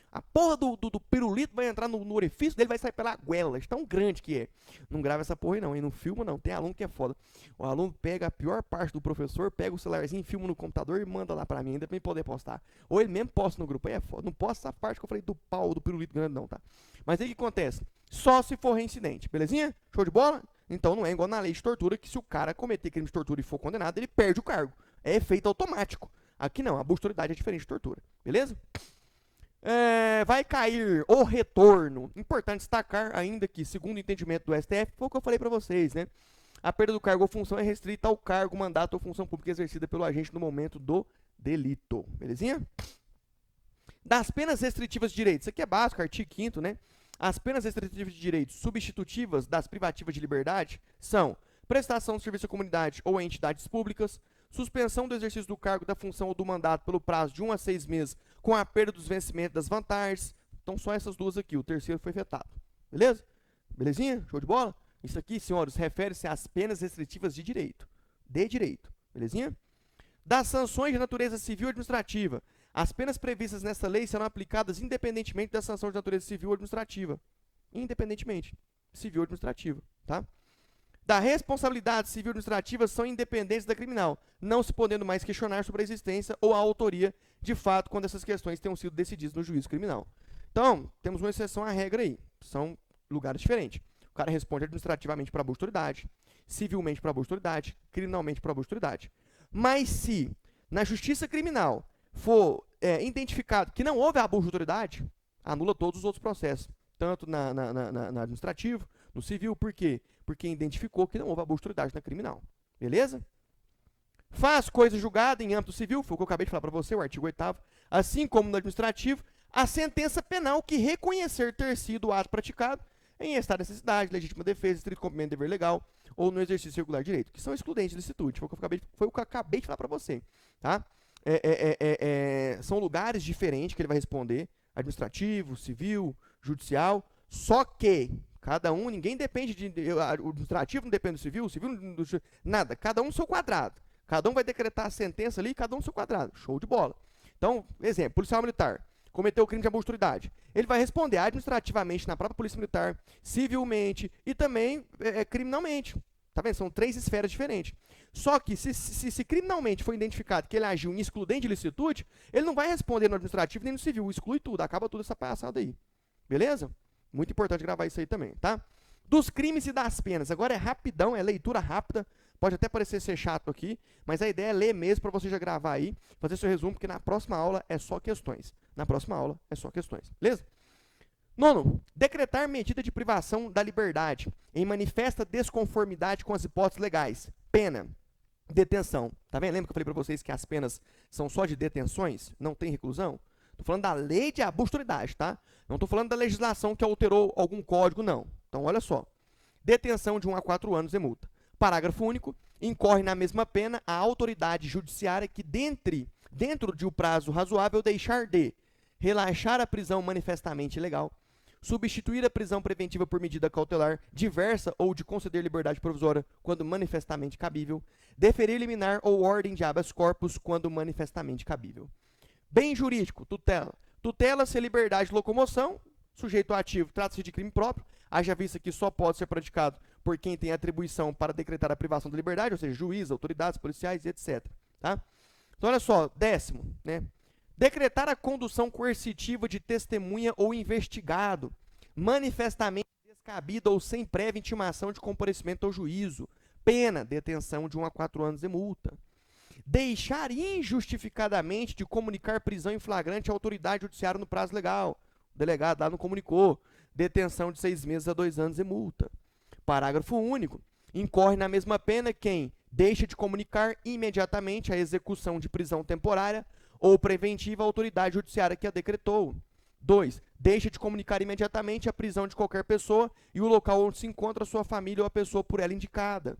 A porra do pirulito vai entrar no orifício dele, vai sair pela goela. De tão grande que é. Não grava essa porra aí não, hein? Não filma não. Tem aluno que é foda. O aluno pega a pior parte do professor, pega o celularzinho, filma no computador e manda lá pra mim, ainda pra mim poder postar. Ou ele mesmo posta no grupo. Aí é foda. Não posta essa parte que eu falei do pau, do pirulito grande não, tá? Mas aí o que acontece? Só se for reincidente, belezinha? Show de bola? Então não é igual na lei de tortura, que se o cara cometer crime de tortura e for condenado, ele perde o cargo. É efeito automático. Aqui não, a abuso de autoridade é diferente de tortura. Beleza? Vai cair o retorno. Importante destacar ainda que, segundo o entendimento do STF, foi o que eu falei para vocês, né? A perda do cargo ou função é restrita ao cargo, mandato ou função pública exercida pelo agente no momento do delito. Belezinha? Das penas restritivas de direitos. Isso aqui é básico, artigo 5º, né? As penas restritivas de direitos substitutivas das privativas de liberdade são prestação de serviço à comunidade ou a entidades públicas, suspensão do exercício do cargo, da função ou do mandato pelo prazo de 1 a 6 meses com a perda dos vencimentos das vantagens. Então, só essas duas aqui. O terceiro foi vetado. Beleza? Belezinha? Show de bola? Isso aqui, senhores, refere-se às penas restritivas de direito. De direito. Belezinha? Das sanções de natureza civil e administrativa. As penas previstas nesta lei serão aplicadas independentemente da sanção de natureza civil ou administrativa. Independentemente. Civil ou administrativa. Tá? da responsabilidade civil administrativa são independentes da criminal, não se podendo mais questionar sobre a existência ou a autoria de fato quando essas questões tenham sido decididas no juízo criminal. Então, temos uma exceção à regra aí. São lugares diferentes. O cara responde administrativamente para a boa autoridade, civilmente para a boa autoridade, criminalmente para a boa autoridade. Mas se na justiça criminal for identificado que não houve abuso de autoridade, anula todos os outros processos, tanto na administrativo, no civil. Por quê? Porque identificou que não houve abuso de autoridade na criminal. Beleza? Faz coisa julgada em âmbito civil, foi o que eu acabei de falar para você, o artigo 8º, assim como no administrativo, a sentença penal que reconhecer ter sido o ato praticado em estado de necessidade, legítima defesa, estrito cumprimento de dever legal ou no exercício regular de direito, que são excludentes do licitude, foi o que eu acabei de falar para você. Tá? São lugares diferentes que ele vai responder, administrativo, civil, judicial, só que cada um, ninguém depende o administrativo não depende do civil, o civil nada, cada um no seu quadrado. Cada um vai decretar a sentença ali, cada um no seu quadrado. Show de bola. Então, exemplo, policial militar cometeu o crime de abuso de autoridade. Ele vai responder administrativamente na própria polícia militar, civilmente e também criminalmente. Tá vendo? São 3 esferas diferentes. Só que se criminalmente foi identificado que ele agiu em excludente de licitude, ele não vai responder no administrativo nem no civil, exclui tudo, acaba tudo essa palhaçada aí. Beleza? Muito importante gravar isso aí também, tá? Dos crimes e das penas. Agora é rapidão, é leitura rápida. Pode até parecer ser chato aqui, mas a ideia é ler mesmo para você já gravar aí, fazer seu resumo, porque na próxima aula é só questões. Na próxima aula é só questões, beleza? 9º, decretar medida de privação da liberdade em manifesta desconformidade com as hipóteses legais. Pena, detenção. Tá vendo? Lembra que eu falei para vocês que as penas são só de detenções? Não tem reclusão? Estou falando da lei de abuso de autoridade, tá? Não estou falando da legislação que alterou algum código, não. Então, olha só. Detenção de 1 a 4 anos e multa. Parágrafo único. Incorre na mesma pena a autoridade judiciária que, dentro de um prazo razoável, deixar de relaxar a prisão manifestamente ilegal, substituir a prisão preventiva por medida cautelar diversa ou de conceder liberdade provisória quando manifestamente cabível, deferir liminar ou ordem de habeas corpus quando manifestamente cabível. Bem jurídico, tutela. Tutela-se a liberdade de locomoção, sujeito ativo, trata-se de crime próprio, haja vista que só pode ser praticado por quem tem atribuição para decretar a privação da liberdade, ou seja, juiz, autoridades policiais, etc. Tá? Então, olha só, 10º, né? Decretar a condução coercitiva de testemunha ou investigado, manifestamente descabida ou sem prévia intimação de comparecimento ao juízo. Pena, detenção de 1 a 4 anos e multa. Deixar injustificadamente de comunicar prisão em flagrante à autoridade judiciária no prazo legal. O delegado lá não comunicou. Detenção de 6 meses a 2 anos e multa. Parágrafo único. Incorre na mesma pena quem deixa de comunicar imediatamente a execução de prisão temporária ou preventiva à autoridade judiciária que a decretou. 2. Deixa de comunicar imediatamente a prisão de qualquer pessoa e o local onde se encontra sua família ou a pessoa por ela indicada.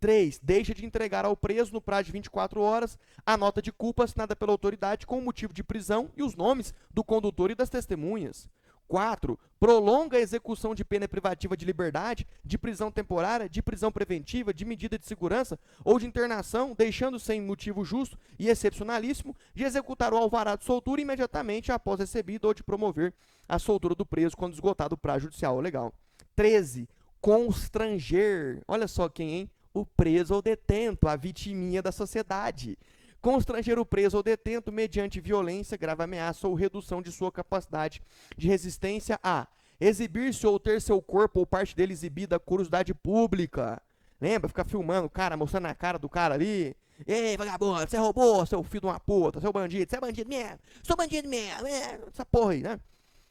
3. Deixa de entregar ao preso, no prazo de 24 horas, a nota de culpa assinada pela autoridade com o motivo de prisão e os nomes do condutor e das testemunhas. 4. Prolonga a execução de pena privativa de liberdade, de prisão temporária, de prisão preventiva, de medida de segurança ou de internação, deixando sem motivo justo e excepcionalíssimo de executar o alvará de soltura imediatamente após recebido ou de promover a soltura do preso quando esgotado o prazo judicial ou legal. 13. Constranger. Olha só quem, hein? O preso ou detento, a vitiminha da sociedade. Constranger o preso ou detento mediante violência, grave ameaça ou redução de sua capacidade de resistência a exibir-se ou ter seu corpo ou parte dele exibida à curiosidade pública. Lembra? Ficar filmando o cara, mostrando a cara do cara ali. Ei, vagabundo, você roubou, seu filho de uma puta, seu bandido, você é bandido mesmo, sou bandido mesmo, essa porra aí, né?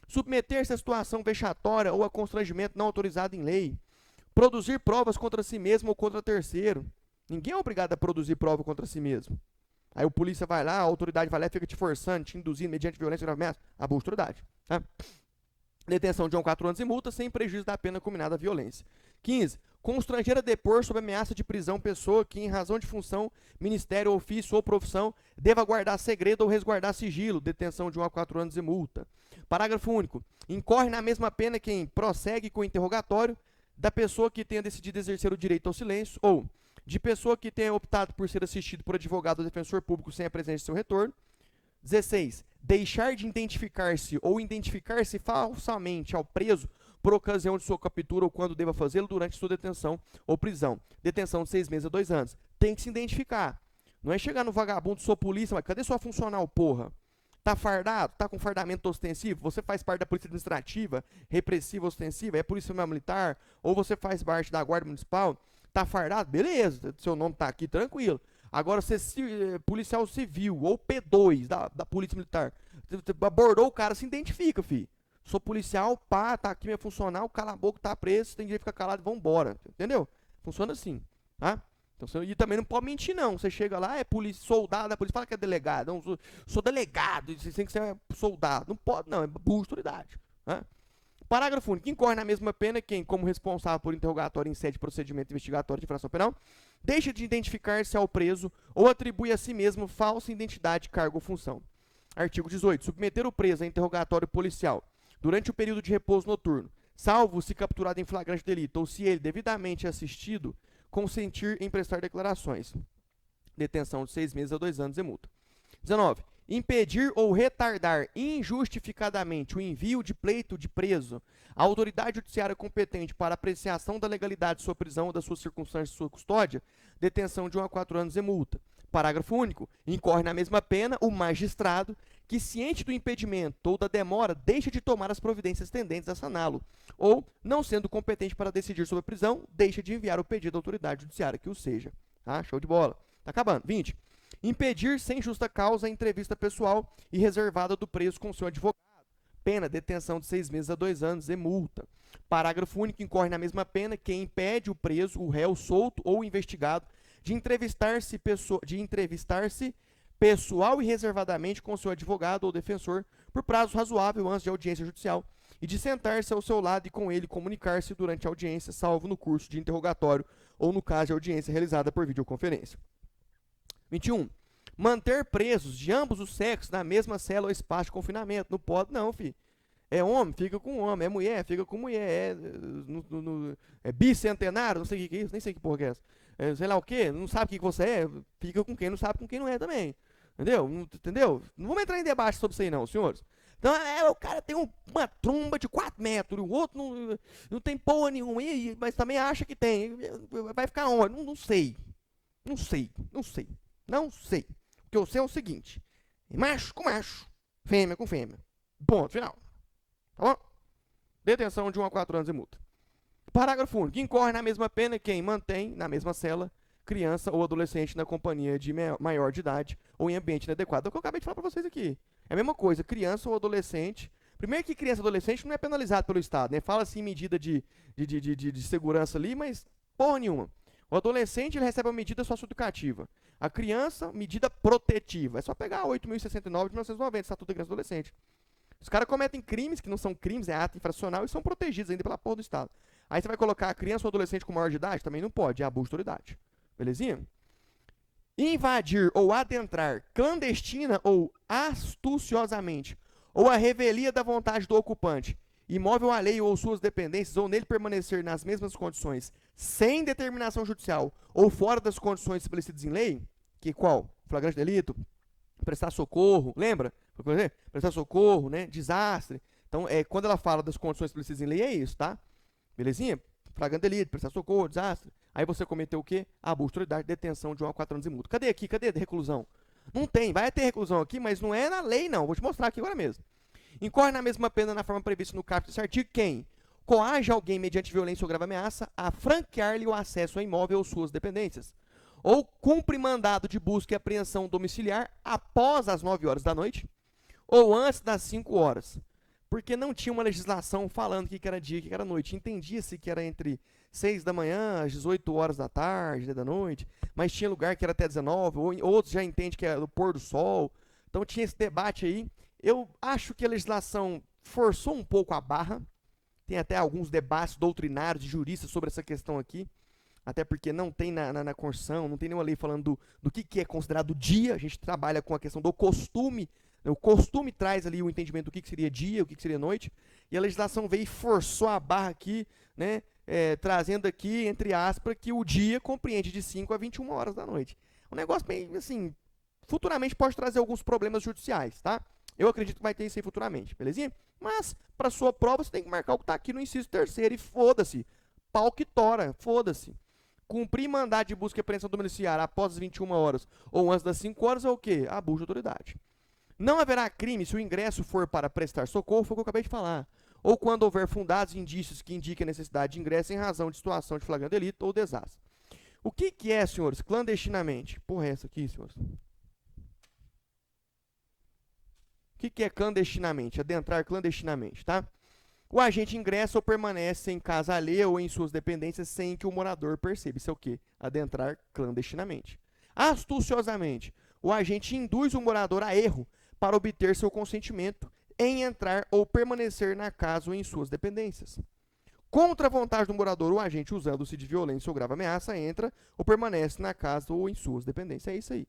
Submeter-se a situação vexatória ou a constrangimento não autorizado em lei. Produzir provas contra si mesmo ou contra terceiro. Ninguém é obrigado a produzir prova contra si mesmo. Aí o polícia vai lá, a autoridade vai lá e fica te forçando, te induzindo mediante violência, grave ameaça, abuso de autoridade. Tá? Detenção de 1 a 4 anos e multa sem prejuízo da pena combinada à violência. 15. Constranger a depor sob ameaça de prisão pessoa que, em razão de função, ministério, ofício ou profissão, deva guardar segredo ou resguardar sigilo. Detenção de 1 a 4 anos e multa. Parágrafo único. Incorre na mesma pena quem prossegue com o interrogatório da pessoa que tenha decidido exercer o direito ao silêncio ou de pessoa que tenha optado por ser assistido por advogado ou defensor público sem a presença de seu retorno. 16. Deixar de identificar-se ou identificar-se falsamente ao preso por ocasião de sua captura ou quando deva fazê-lo durante sua detenção ou prisão. Detenção de 6 meses a 2 anos. Tem que se identificar. Não é chegar no vagabundo, sou polícia, mas cadê sua funcional, porra? Tá fardado? Tá com fardamento ostensivo? Você faz parte da polícia administrativa, repressiva, ostensiva, é polícia militar, ou você faz parte da guarda municipal? Tá fardado? Beleza, seu nome tá aqui, tranquilo. Agora, você policial civil ou P2 da polícia militar, abordou o cara, se identifica, filho. Sou policial, pá, tá aqui minha funcional, cala a boca, tá preso, tem direito de ficar calado e vambora. Entendeu? Funciona assim, tá? Então, e também não pode mentir, não. Você chega lá, é polícia, soldado da polícia, fala que é delegado. Não, sou delegado, você tem que ser soldado. Não pode, não, é burro de autoridade. Tá? Parágrafo único. Incorre na mesma pena quem, como responsável por interrogatório em sede de procedimento investigatório de infração penal, deixa de identificar-se ao preso ou atribui a si mesmo falsa identidade, cargo ou função. Artigo 18. Submeter o preso a interrogatório policial durante o período de repouso noturno, salvo se capturado em flagrante delito ou se ele, devidamente assistido, consentir em prestar declarações. Detenção de 6 meses a 2 anos e multa. 19. Impedir ou retardar injustificadamente o envio de pleito de preso à autoridade judiciária competente para apreciação da legalidade de sua prisão ou das suas circunstâncias de sua custódia, detenção de 1 a 4 anos e multa. Parágrafo único. Incorre na mesma pena o magistrado que, ciente do impedimento ou da demora, deixa de tomar as providências tendentes a saná-lo, ou, não sendo competente para decidir sobre a prisão, deixa de enviar o pedido à autoridade judiciária que o seja. Ah, show de bola. Tá acabando. 20. Impedir sem justa causa a entrevista pessoal e reservada do preso com seu advogado. Pena, detenção de 6 meses a 2 anos e multa. Parágrafo único. Incorre na mesma pena quem impede o preso, o réu solto ou investigado de entrevistar-se pessoal e reservadamente com seu advogado ou defensor por prazo razoável antes de audiência judicial e de sentar-se ao seu lado e com ele comunicar-se durante a audiência, salvo no curso de interrogatório ou no caso de audiência realizada por videoconferência. 21. Manter presos de ambos os sexos na mesma cela ou espaço de confinamento. Não pode não, filho. É homem, fica com homem. É mulher, fica com mulher. É bicentenário, não sei o que é isso, nem sei que porra que é essa. Sei lá o quê, não sabe o que você é, fica com quem não sabe com quem não é também. Entendeu? Não vamos entrar em debate sobre isso aí não, senhores. Então, o cara tem uma tromba de 4 metros, o outro não tem porra nenhuma, mas também acha que tem. Vai ficar onde? Não sei. Não sei. O que eu sei é o seguinte: macho com macho, fêmea com fêmea. Ponto final. Tá bom? Detenção de 1 a 4 anos e multa. Parágrafo único. Incorre na mesma pena quem mantém na mesma cela criança ou adolescente na companhia de maior de idade ou em ambiente inadequado. É o que eu acabei de falar para vocês aqui. É a mesma coisa, criança ou adolescente. Primeiro que criança ou adolescente não é penalizado pelo Estado, né? Fala assim medida de segurança ali, mas porra nenhuma. O adolescente ele recebe uma medida socioeducativa. A criança, medida protetiva. É só pegar 8.069 de 1990, Estatuto da Criança e Adolescente. Os caras cometem crimes que não são crimes, é ato infracional e são protegidos ainda pela porra do Estado. Aí você vai colocar a criança ou adolescente com maior de idade? Também não pode, é abuso de autoridade. Belezinha? Invadir ou adentrar clandestina ou astuciosamente, ou a revelia da vontade do ocupante, imóvel alheio ou suas dependências, ou nele permanecer nas mesmas condições, sem determinação judicial, ou fora das condições estabelecidas em lei, que qual? Flagrante delito, prestar socorro, lembra? Prestar socorro, né? Desastre. Então, quando ela fala das condições estabelecidas em lei, é isso, tá? Belezinha? Flagrante delito, prestar socorro, desastre. Aí você cometeu o quê? Abuso de autoridade, detenção de 1 a 4 anos e multa. Cadê aqui? Cadê a reclusão? Não tem. Vai ter reclusão aqui, mas não é na lei, não. Vou te mostrar aqui agora mesmo. Incorre na mesma pena na forma prevista no caput desse artigo quem coage alguém mediante violência ou grave ameaça a franquear-lhe o acesso a imóvel ou suas dependências, ou cumpre mandado de busca e apreensão domiciliar após as 9 horas da noite, ou antes das 5 horas. Porque não tinha uma legislação falando que era dia, que era noite. Entendia-se que era entre 6 da manhã às 18 horas da tarde, da noite, mas tinha lugar que era até 19, ou outros já entendem que é do pôr do sol. Então tinha esse debate aí. Eu acho que a legislação forçou um pouco a barra. Tem até alguns debates doutrinários de juristas sobre essa questão aqui. Até porque não tem na Constituição, não tem nenhuma lei falando do que é considerado dia. A gente trabalha com a questão do costume. O costume traz ali o entendimento do que seria dia, o que seria noite. E a legislação veio e forçou a barra aqui, né? Trazendo aqui, entre aspas, que o dia compreende de 5 a 21 horas da noite. Um negócio bem, assim, futuramente pode trazer alguns problemas judiciais, tá? Eu acredito que vai ter isso aí futuramente, belezinha? Mas, para sua prova, você tem que marcar o que está aqui no inciso 3º e foda-se. Pau que tora, foda-se. Cumprir mandado de busca e apreensão domiciliar após as 21 horas ou antes das 5 horas é o quê? Abuso de autoridade. Não haverá crime se o ingresso for para prestar socorro, foi o que eu acabei de falar. Ou quando houver fundados indícios que indiquem a necessidade de ingresso em razão de situação de flagrante delito ou desastre. O que é, senhores, clandestinamente? Porra, é essa aqui, senhores? O que é clandestinamente? Adentrar clandestinamente, tá? O agente ingressa ou permanece em casa alheia ou em suas dependências sem que o morador perceba. Isso é o quê? Adentrar clandestinamente. Astuciosamente, o agente induz o morador a erro para obter seu consentimento em entrar ou permanecer na casa ou em suas dependências. Contra a vontade do morador, o agente, usando-se de violência ou grave ameaça, entra ou permanece na casa ou em suas dependências. É isso aí.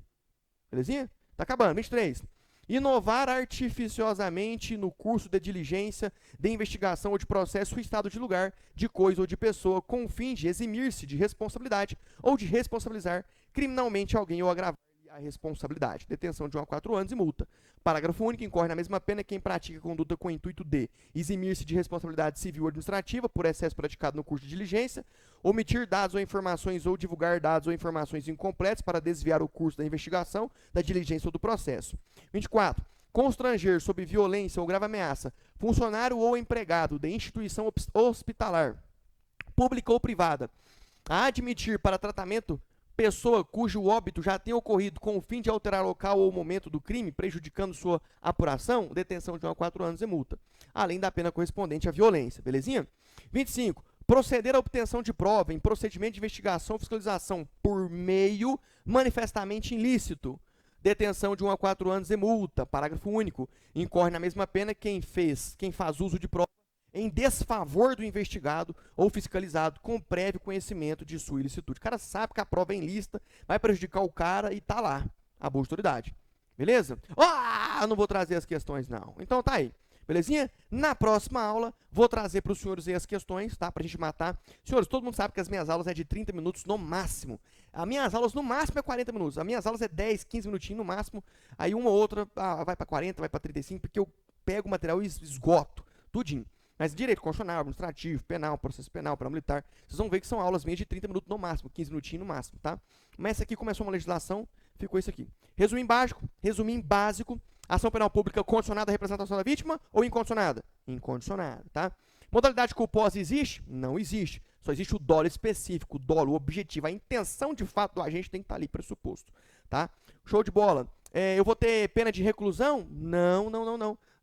Belezinha? Tá acabando. 23. Inovar artificiosamente no curso de diligência, de investigação ou de processo o estado de lugar, de coisa ou de pessoa, com o fim de eximir-se de responsabilidade ou de responsabilizar criminalmente alguém ou agravar a responsabilidade. Detenção de 1 a 4 anos e multa. Parágrafo único. Incorre na mesma pena quem pratica conduta com o intuito de eximir-se de responsabilidade civil ou administrativa por excesso praticado no curso de diligência, omitir dados ou informações ou divulgar dados ou informações incompletos para desviar o curso da investigação, da diligência ou do processo. 24. Constranger sob violência ou grave ameaça funcionário ou empregado de instituição hospitalar, pública ou privada, a admitir para tratamento pessoa cujo óbito já tenha ocorrido com o fim de alterar o local ou momento do crime, prejudicando sua apuração, detenção de 1 a 4 anos e multa, além da pena correspondente à violência, belezinha? 25. Proceder à obtenção de prova em procedimento de investigação ou fiscalização por meio manifestamente ilícito, detenção de 1 a 4 anos e multa. Parágrafo único. Incorre na mesma pena quem faz uso de prova em desfavor do investigado ou fiscalizado com prévio conhecimento de sua ilicitude. O cara sabe que a prova é ilícita, vai prejudicar o cara e tá lá. Abuso de autoridade. Beleza? Eu não vou trazer as questões, não. Então tá aí. Belezinha? Na próxima aula, vou trazer para os senhores aí as questões, tá? Pra gente matar. Senhores, todo mundo sabe que as minhas aulas é de 30 minutos no máximo. As minhas aulas no máximo é 40 minutos. As minhas aulas é 10, 15 minutinhos no máximo. Aí uma ou outra vai para 40, vai para 35, porque eu pego o material e esgoto. Tudinho. Mas direito constitucional, administrativo, penal, processo penal, penal militar, vocês vão ver que são aulas minhas de 30 minutos no máximo, 15 minutinhos no máximo, tá? Mas essa aqui começou uma legislação, ficou isso aqui. Resuminho básico, ação penal pública condicionada à representação da vítima ou incondicionada? Incondicionada, tá? Modalidade culposa existe? Não existe. Só existe o dolo específico, o dolo, o objetivo, a intenção de fato do agente tem que estar ali pressuposto, tá? Show de bola. Eu vou ter pena de reclusão? Não.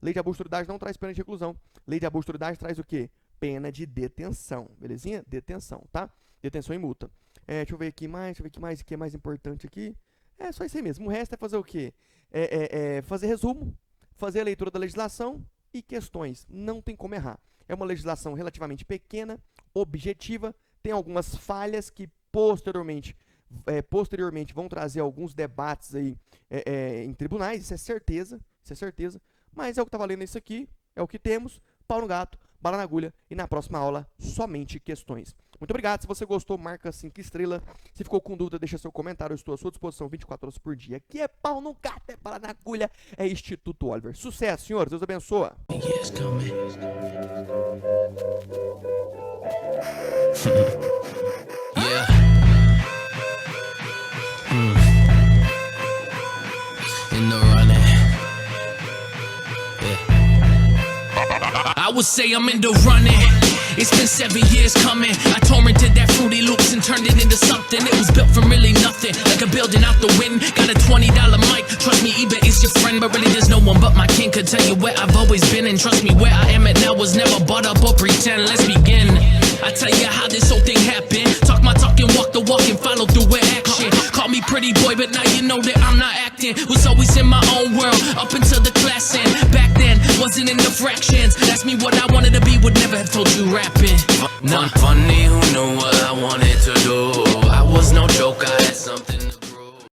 Lei de abuso de autoridade não traz pena de reclusão. Lei de abuso de autoridade traz o quê? Pena de detenção, belezinha? Detenção, tá? Detenção e multa. Deixa eu ver aqui mais, o que é mais importante aqui. É só isso aí mesmo. O resto é fazer o quê? Fazer resumo, fazer a leitura da legislação e questões. Não tem como errar. É uma legislação relativamente pequena, objetiva, tem algumas falhas que posteriormente vão trazer alguns debates aí em tribunais, isso é certeza, mas é o que está valendo isso aqui, é o que temos, pau no gato, bala na agulha, e na próxima aula, somente questões. Muito obrigado, se você gostou, marca 5 estrelas, se ficou com dúvida, deixa seu comentário, eu estou à sua disposição 24 horas por dia. Aqui é pau no gato, é bala na agulha, é Instituto Oliver. Sucesso, senhores, Deus abençoe. I would say I'm in the running. It's been 7 years coming. I torrented that Fruity Loops and turned it into something. It was built from really nothing, like a building out the wind. Got a $20 mic. Trust me, eBay is your friend, but really there's no one but my king could tell you where I've always been. And trust me, where I am at now was never bought up or pretend. Let's begin. I tell you how this whole thing happened. Talk my talk and walk the walk and follow through with action. Call me pretty boy, but now you know that I'm not acting. Was always in my own world, up until the class end. Back then, wasn't in the fractions. That's me what I wanted to be, would never have told you rapping. Funny who knew what I wanted to do.